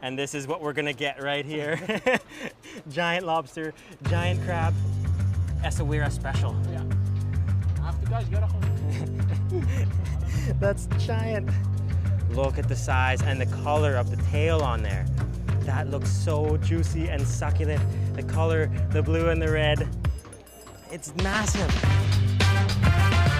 And this is what we're gonna get right here. Giant lobster, giant crab, Essaouira special. Yeah. After guys, you gotta That's giant. Look at the size and the color of the tail on there. That looks so juicy and succulent. The color, the blue and the red. It's massive.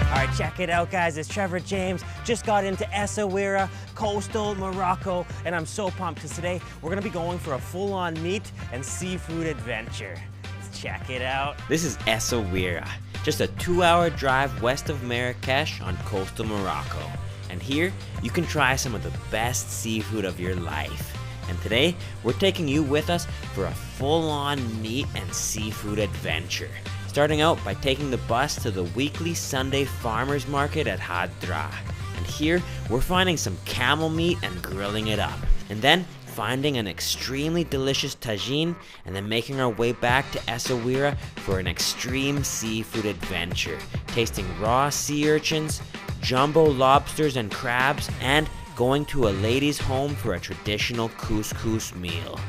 All right, check it out, guys. It's Trevor James. Just got into Essaouira, coastal Morocco, and I'm so pumped because today we're gonna be going for a full-on meat and seafood adventure. Let's check it out. This is Essaouira, just a 2-hour drive west of Marrakesh on coastal Morocco. And here, you can try some of the best seafood of your life. And today, we're taking you with us for a full-on meat and seafood adventure. Starting out by taking the bus to the weekly Sunday farmers market at Hadra. And here, we're finding some camel meat and grilling it up. And then, finding an extremely delicious tagine, and then making our way back to Essaouira for an extreme seafood adventure. Tasting raw sea urchins, jumbo lobsters and crabs, and going to a lady's home for a traditional couscous meal.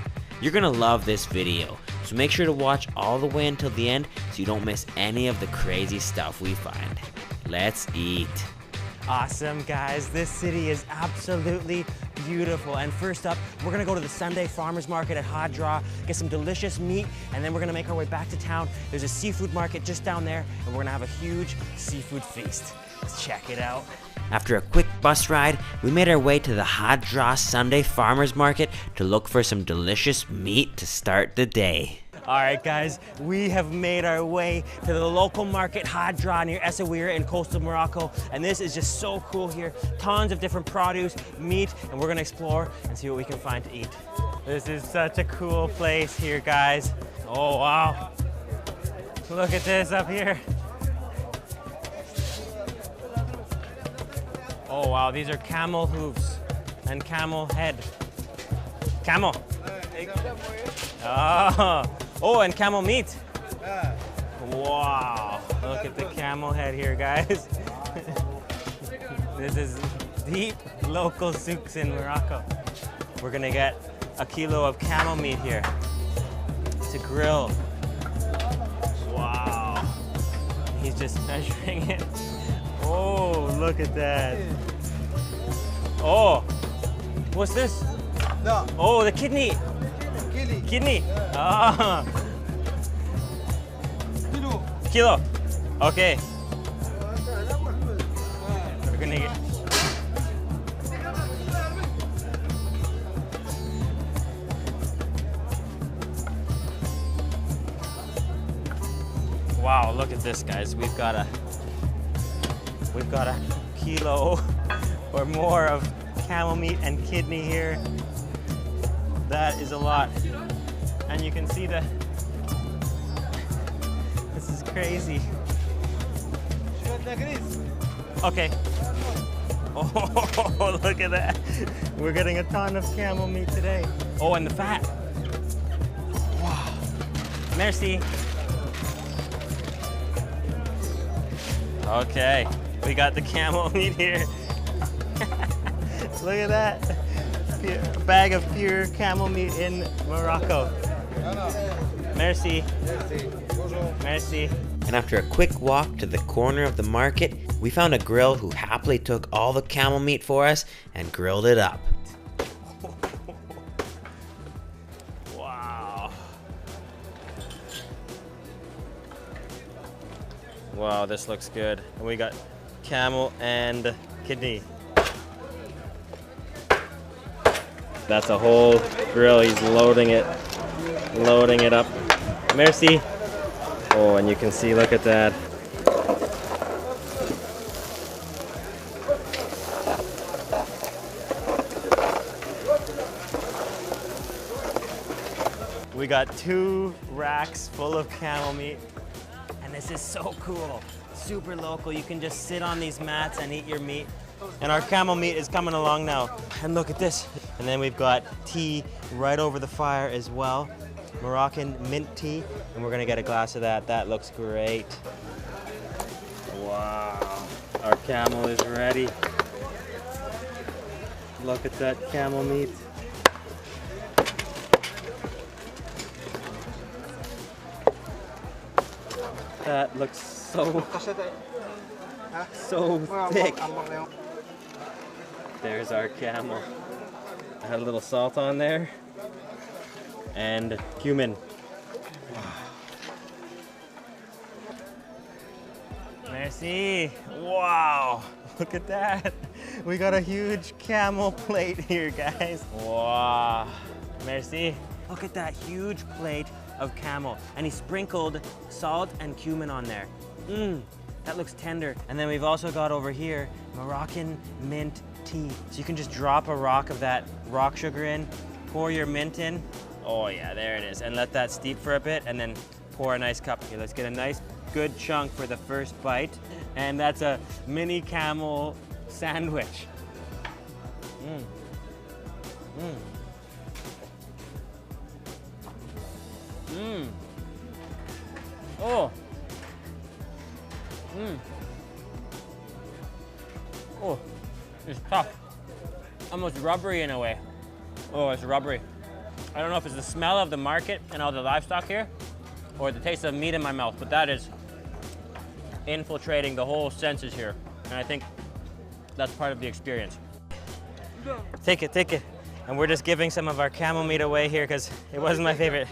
You're gonna love this video, so make sure to watch all the way until the end so you don't miss any of the crazy stuff we find. Let's eat. Awesome, guys. This city is absolutely beautiful. And first up, we're gonna go to the Sunday farmers market at Hadra, get some delicious meat, and then we're gonna make our way back to town. There's a seafood market just down there, and we're gonna have a huge seafood feast. Let's check it out. After a quick bus ride, we made our way to the Hadra Sunday Farmers Market to look for some delicious meat to start the day. All right, guys, we have made our way to the local market, Hadra, near Essaouira in coastal Morocco. And this is just so cool here. Tons of different produce, meat, and we're gonna explore and see what we can find to eat. This is such a cool place here, guys. Oh, wow. Look at this up here. Oh wow, these are camel hooves and camel head. Camel. Oh, and camel meat. Wow, look at the camel head here, guys. This is deep local souks in Morocco. We're gonna get a kilo of camel meat here to grill. Wow, he's just measuring it. Oh, look at that. Oh, what's this? No. Oh, the kidney. Kidney. Ah. Kilo. Okay. We're gonna get. Wow, look at this, guys. We've got a kilo or more of camel meat and kidney here. That is a lot. And you can see that this is crazy. Okay. Oh, look at that. We're getting a ton of camel meat today. Oh, and the fat. Wow. Merci. Okay, we got the camel meat here. Look at that. A bag of pure camel meat in Morocco. Merci. Merci. And after a quick walk to the corner of the market, we found a grill who happily took all the camel meat for us and grilled it up. Wow. Wow, this looks good. And we got camel and kidney. That's a whole grill. He's loading it up. Merci. Oh, and you can see, look at that. We got 2 racks full of camel meat, and this is so cool. Super local. You can just sit on these mats and eat your meat. And our camel meat is coming along now. And look at this. And then we've got tea right over the fire as well. Moroccan mint tea. And we're gonna get a glass of that. That looks great. Wow. Our camel is ready. Look at that camel meat. That looks so thick. There's our camel. I had a little salt on there. And cumin. Merci. Wow. Look at that. We got a huge camel plate here, guys. Wow. Merci. Look at that huge plate of camel. And he sprinkled salt and cumin on there. That looks tender. And then we've also got over here Moroccan mint tea. So you can just drop a rock of that rock sugar in, pour your mint in. Oh yeah, there it is. And let that steep for a bit and then pour a nice cup. Okay, let's get a nice good chunk for the first bite. And that's a mini camel sandwich. Oh. Oh, it's tough. Almost rubbery in a way. Oh, it's rubbery. I don't know if it's the smell of the market and all the livestock here or the taste of meat in my mouth, but that is infiltrating the whole senses here. And I think that's part of the experience. Take it, take it. And we're just giving some of our camel meat away here because it wasn't my favorite.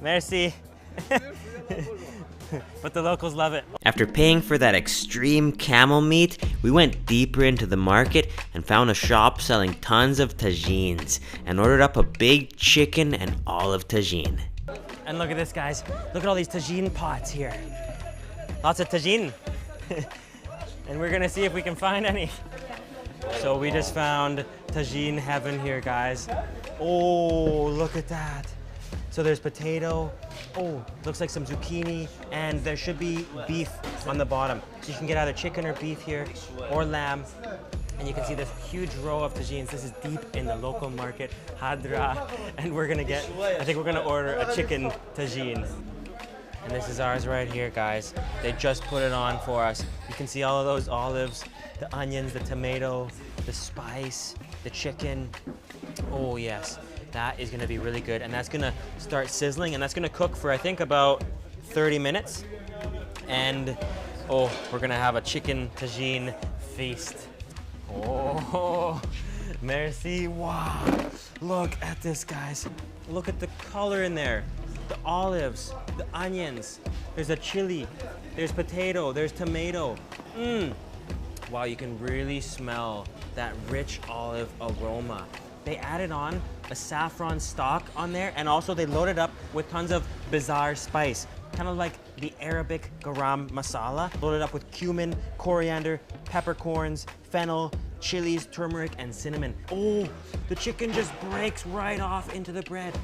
Merci. But the locals love it. After paying for that extreme camel meat, we went deeper into the market and found a shop selling tons of tagines and ordered up a big chicken and olive tagine. And look at this, guys. Look at all these tagine pots here. Lots of tagine. And we're gonna see if we can find any. So we just found tagine heaven here, guys. Oh, look at that. So there's potato. Oh, looks like some zucchini, and there should be beef on the bottom. So you can get either chicken or beef here, or lamb. And you can see this huge row of tagines. This is deep in the local market, Hadra. And we're gonna get, I think we're gonna order a chicken tagine. And this is ours right here, guys. They just put it on for us. You can see all of those olives, the onions, the tomato, the spice, the chicken. Oh yes. That is gonna be really good, and that's gonna start sizzling, and that's gonna cook for I think about 30 minutes. And oh, we're gonna have a chicken tagine feast. Oh, merci. Wow, look at this, guys. Look at the color in there. The olives, the onions, there's a chili, there's potato, there's tomato. Wow, you can really smell that rich olive aroma. They added on a saffron stock on there, and also they loaded up with tons of bizarre spice, kind of like the Arabic garam masala, loaded up with cumin, coriander, peppercorns, fennel, chilies, turmeric, and cinnamon. Oh, the chicken just breaks right off into the bread.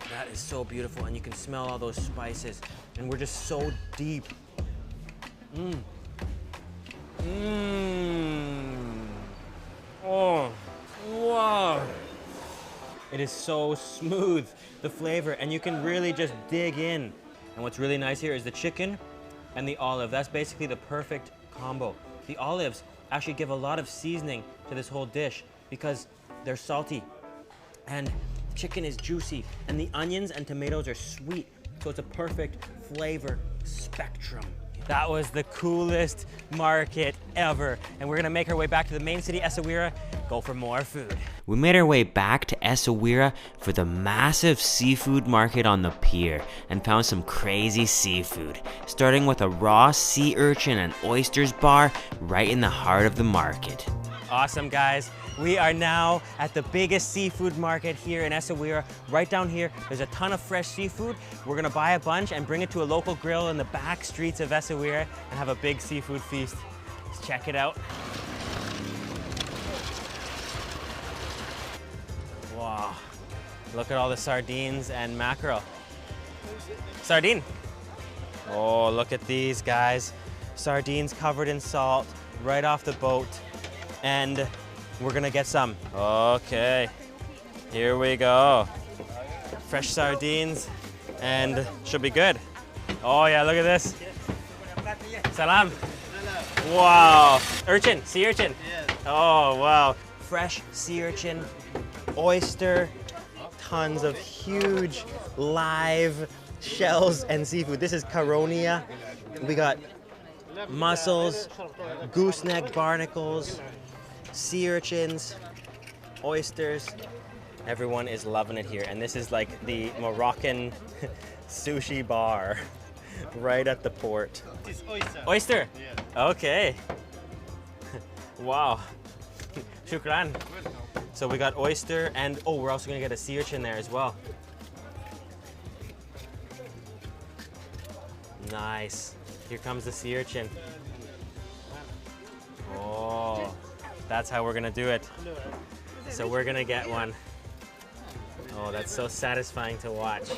That is so beautiful, and you can smell all those spices, and we're just so deep. Oh, wow. It is so smooth, the flavor, and you can really just dig in. And what's really nice here is the chicken and the olive. That's basically the perfect combo. The olives actually give a lot of seasoning to this whole dish because they're salty, and chicken is juicy, and the onions and tomatoes are sweet. So it's a perfect flavor spectrum. That was the coolest market ever. And we're gonna make our way back to the main city, Essaouira, go for more food. We made our way back to Essaouira for the massive seafood market on the pier and found some crazy seafood, starting with a raw sea urchin and oysters bar right in the heart of the market. Awesome, guys. We are now at the biggest seafood market here in Essaouira. Right down here, there's a ton of fresh seafood. We're gonna buy a bunch and bring it to a local grill in the back streets of Essaouira and have a big seafood feast. Let's check it out. Wow, look at all the sardines and mackerel. Sardine. Oh, look at these, guys. Sardines covered in salt right off the boat. And we're gonna get some. Okay, here we go. Fresh sardines, and should be good. Oh yeah, look at this. Salam. Wow, urchin, sea urchin. Oh wow, fresh sea urchin, oyster, tons of huge live shells and seafood. This is caronia. We got mussels, gooseneck barnacles, sea urchins, oysters. Everyone is loving it here. And this is like the Moroccan sushi bar right at the port. It's oyster. Oyster? Yeah. Okay. Wow. Shukran. So we got oyster and oh, we're also gonna get a sea urchin there as well. Nice. Here comes the sea urchin. Oh, that's how we're gonna do it. So we're gonna get one. Oh, that's so satisfying to watch.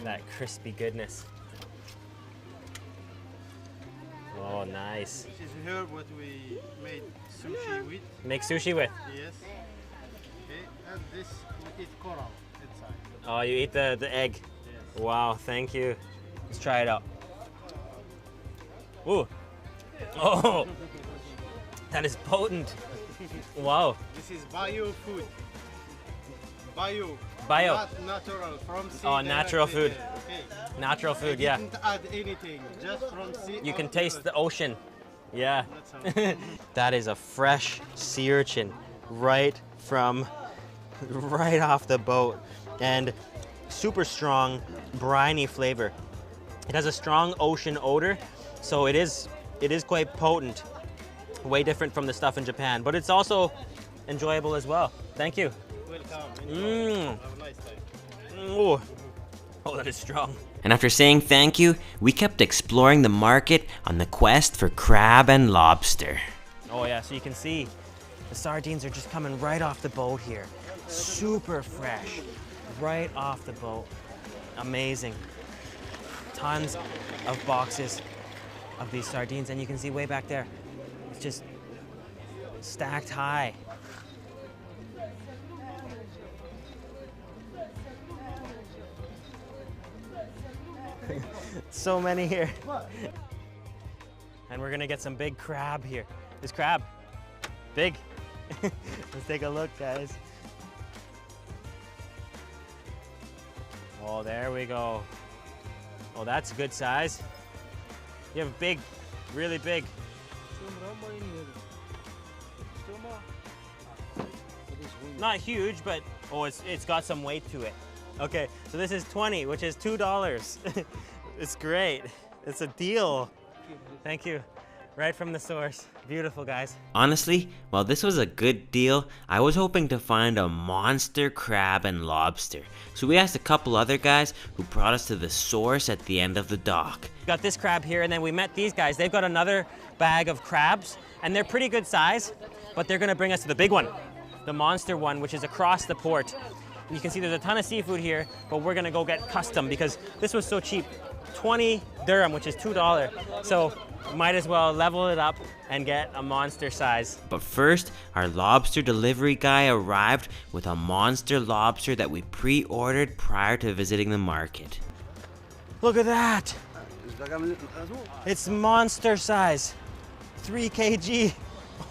That crispy goodness. Oh, nice. This is here what we made sushi with. Make sushi with. Yes. Okay, and this we eat coral inside. Oh, you eat the egg. Yes. Wow, thank you. Let's try it out. Ooh. Oh, that is potent. Wow. This is bio food. Bio. Bio. Not natural from sea. Oh, natural directly, food. Okay. Natural food, yeah. Didn't add anything, just from sea. You or can taste earth. the ocean. Yeah. That's how. That is a fresh sea urchin right off the boat. And super strong, briny flavor. It has a strong ocean odor, so it is quite potent. Way different from the stuff in Japan, but it's also enjoyable as well. Thank you. Welcome. Mm. Have a nice time. Ooh. Oh, that is strong. And after saying thank you, we kept exploring the market on the quest for crab and lobster. Oh yeah, so you can see the sardines are just coming right off the boat here. Super fresh, right off the boat. Amazing. Tons of boxes of these sardines, and you can see way back there, it's just stacked high. So many here. And we're gonna get some big crab here. This crab, big. Let's take a look, guys. Oh, there we go. Oh, that's a good size. You have big, really big. Not huge, but oh, it's got some weight to it. Okay, so this is 20, which is $2. It's great. It's a deal. Thank you. Right from the source. Beautiful, guys. Honestly, while this was a good deal, I was hoping to find a monster crab and lobster. So we asked a couple other guys who brought us to the source at the end of the dock. We got this crab here, and then we met these guys. They've got another bag of crabs, and they're pretty good size, but they're gonna bring us to the big one, the monster one, which is across the port. And you can see there's a ton of seafood here, but we're gonna go get custom because this was so cheap. 20 dirham, which is $2. So might as well level it up and get a monster size. But first, our lobster delivery guy arrived with a monster lobster that we pre-ordered prior to visiting the market. Look at that. It's monster size. 3 kg.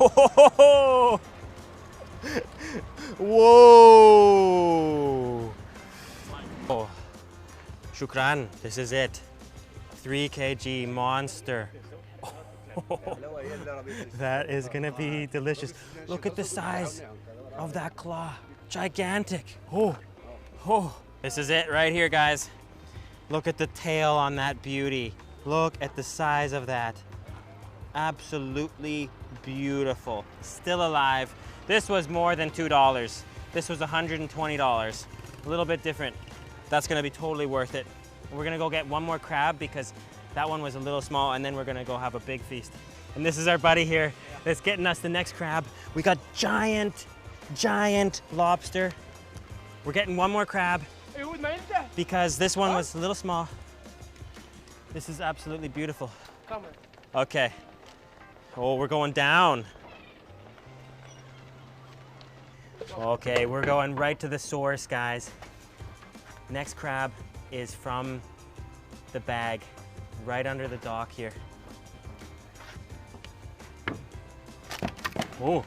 Oh, whoa. Oh, shukran. This is it. 3 kg monster. That is gonna be delicious. Look at the size of that claw. Gigantic. Oh, oh. This is it right here, guys. Look at the tail on that beauty. Look at the size of that. Absolutely beautiful. Still alive. This was more than $2. This was $120. A little bit different. That's gonna be totally worth it. We're gonna go get one more crab because that one was a little small, and then we're gonna go have a big feast. And this is our buddy here that's getting us the next crab. We got giant lobster. We're getting one more crab because this one was a little small. This is absolutely beautiful. Okay. Oh, we're going down. Okay, we're going right to the source, guys. Next crab is from the bag, right under the dock here. Oh,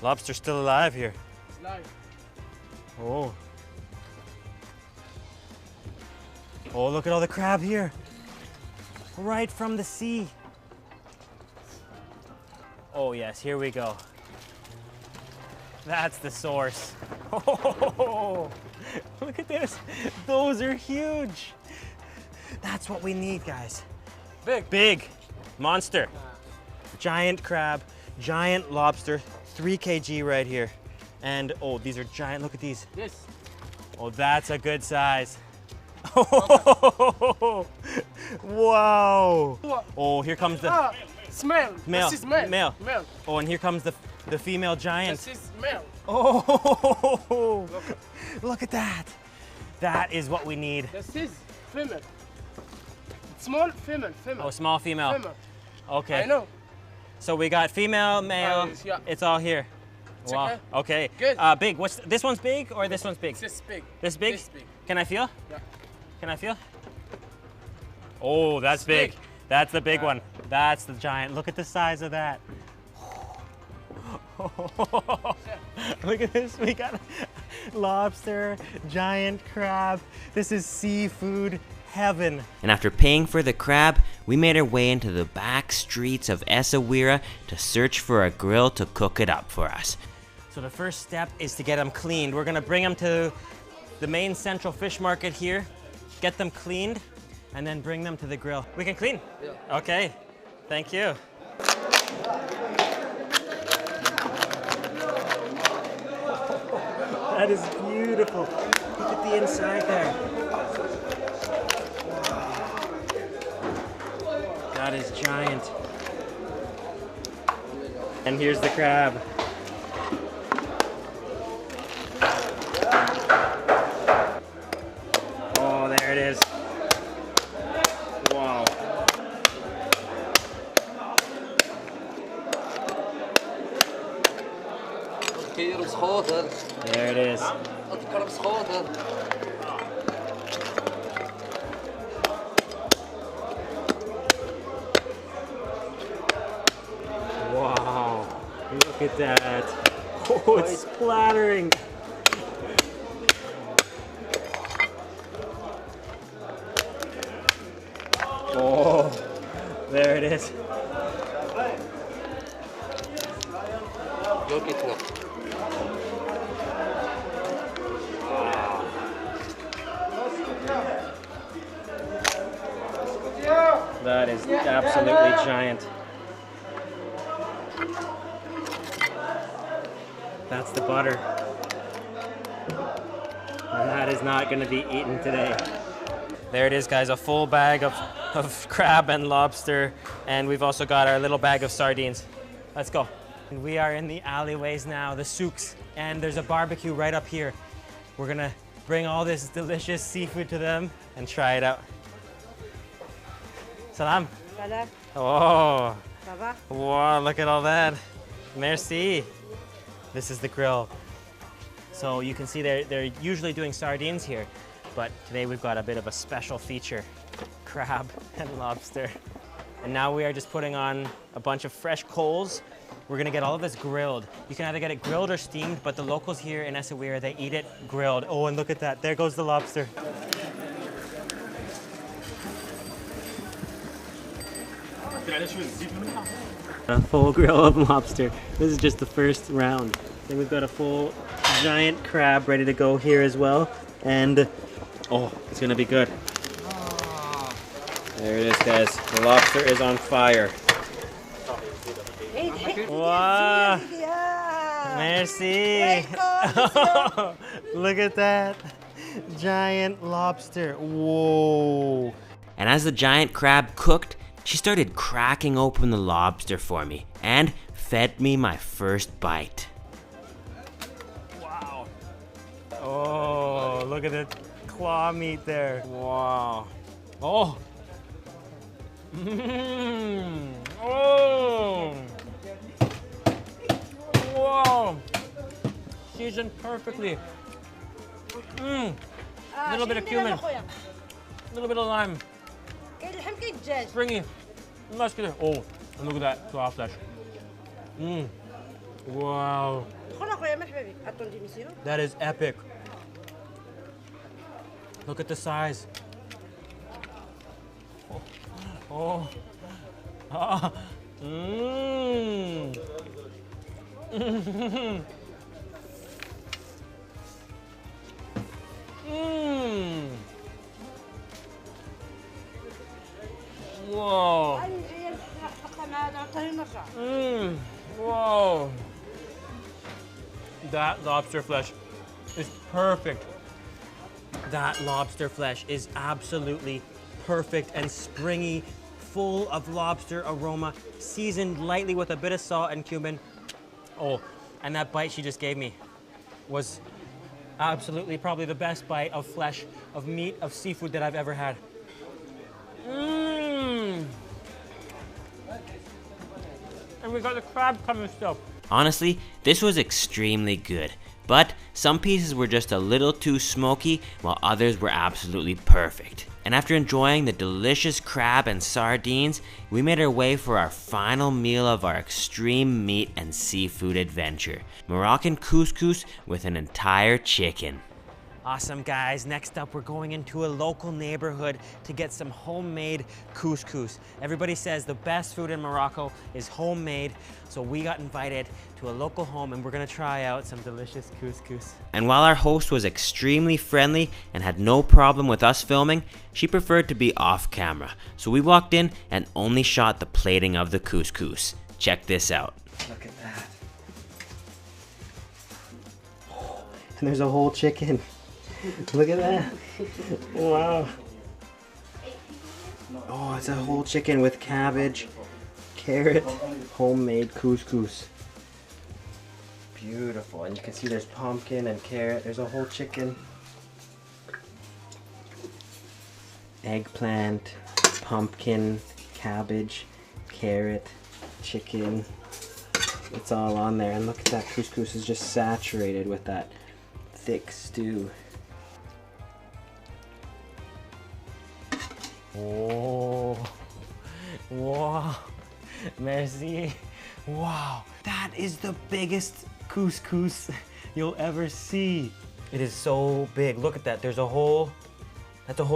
lobster's still alive here. It's live. Oh. Oh, look at all the crab here. Right from the sea. Oh yes, here we go. That's the source. Oh, look at this. Those are huge. That's what we need, guys. Big. Big. Monster. Giant crab, giant lobster, 3 kg right here. And oh, these are giant. Look at these. Yes. Oh, that's a good size. Oh, wow. Oh, here comes the Smell. male. This is male. Male. Male. Oh, and here comes the female giant. This is male. Oh, look at that. That is what we need. This is female. Small female. Female. Oh, small female. Female. Okay. I know. So we got female, male. Yeah. It's all here. It's Wow. Okay. Good. Big. What's this one's big or this one's big? This big. This big? This big. Can I feel? Yeah. Can I feel? Oh, that's It's big. big. That's the big one. That's the giant. Look at the size of that. Look at this. We got lobster, giant crab. This is seafood heaven. And after paying for the crab, we made our way into the back streets of Essaouira to search for a grill to cook it up for us. So the first step is to get them cleaned. We're gonna bring them to the main central fish market here, get them cleaned, and then bring them to the grill. We can clean? Yeah. Okay, thank you. That is beautiful. Look at the inside there. That is giant. And here's the crab. Oh, there it is. Wow. There it is. Wow. Look at that. Oh, it's splattering. Oh, there it is. That is absolutely giant. That's the butter. And that is not going to be eaten today. There it is, guys, a full bag of crab and lobster. And we've also got our little bag of sardines. Let's go. And we are in the alleyways now, the souks. And there's a barbecue right up here. We're going to bring all this delicious seafood to them and try it out. Salam. Salam. Oh. Ça va? Wow, look at all that. Merci. This is the grill. So you can see they're usually doing sardines here, but today we've got a bit of a special feature, crab and lobster. And now we are just putting on a bunch of fresh coals. We're gonna get all of this grilled. You can either get it grilled or steamed, but the locals here in Essaouira, they eat it grilled. Oh, and look at that, there goes the lobster. A full grill of lobster. This is just the first round. Then we've got a full giant crab ready to go here as well. And, oh, it's gonna be good. There it is, guys. The lobster is on fire. Wow. Merci. Look at that. Giant lobster. Whoa. And as the giant crab cooked, she started cracking open the lobster for me and fed me my first bite. Wow. Oh, look at the claw meat there. Wow. Oh. Mmm. Oh. Wow. Seasoned perfectly. Mmm. A little bit of cumin. A little bit of lime. Springy. Muscular. Oh, and look at that claw flesh. Mmm. Wow. That is epic. Look at the size. Oh. Ah. Mmm. Mmm. Mmm. Whoa. Mmm. Whoa. That lobster flesh is perfect. That lobster flesh is absolutely perfect and springy, full of lobster aroma, seasoned lightly with a bit of salt and cumin. Oh, and that bite she just gave me was absolutely probably the best bite of flesh, of meat, of seafood that I've ever had. Mmm. And we got the crab coming still. Honestly, this was extremely good, but some pieces were just a little too smoky, while others were absolutely perfect. And after enjoying the delicious crab and sardines, we made our way for our final meal of our extreme meat and seafood adventure: Moroccan couscous with an entire chicken. Awesome, guys. Next up, we're going into a local neighborhood to get some homemade couscous. Everybody says the best food in Morocco is homemade, so we got invited to a local home and we're gonna try out some delicious couscous. And while our host was extremely friendly and had no problem with us filming, she preferred to be off camera. So we walked in and only shot the plating of the couscous. Check this out. Look at that. And there's a whole chicken. Look at that. Wow. Oh, it's a whole chicken with cabbage, carrot, homemade couscous. Beautiful. And you can see there's pumpkin and carrot. There's a whole chicken. Eggplant, pumpkin, cabbage, carrot, chicken. It's all on there. And look at that, couscous is just saturated with that thick stew. Oh, wow, merci. Wow, that is the biggest couscous you'll ever see. It is so big. Look at that. That's a whole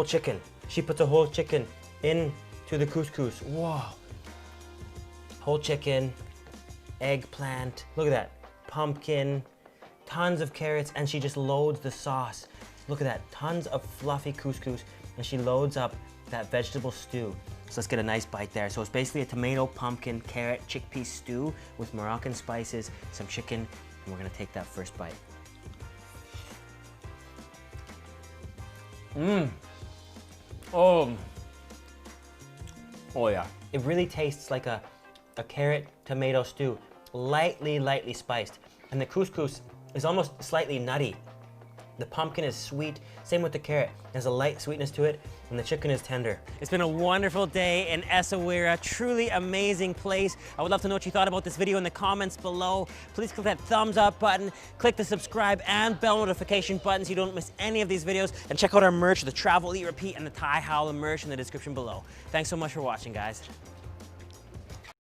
chicken. She puts a whole chicken into the couscous. Wow. Whole chicken, eggplant. Look at that. Pumpkin, tons of carrots, and she just loads the sauce. Look at that. Tons of fluffy couscous, and she loads up that vegetable stew. So let's get a nice bite there. So it's basically a tomato, pumpkin, carrot, chickpea stew with Moroccan spices, some chicken, and we're gonna take that first bite. Mmm. Oh. Oh yeah. It really tastes like a carrot tomato stew, lightly spiced. And the couscous is almost slightly nutty. The pumpkin is sweet, same with the carrot. There's a light sweetness to it, and the chicken is tender. It's been a wonderful day in Essaouira, truly amazing place. I would love to know what you thought about this video in the comments below. Please click that thumbs up button, click the subscribe and bell notification button so you don't miss any of these videos, and check out our merch, the Travel, Eat, Repeat, and the Thai Howler merch in the description below. Thanks so much for watching, guys.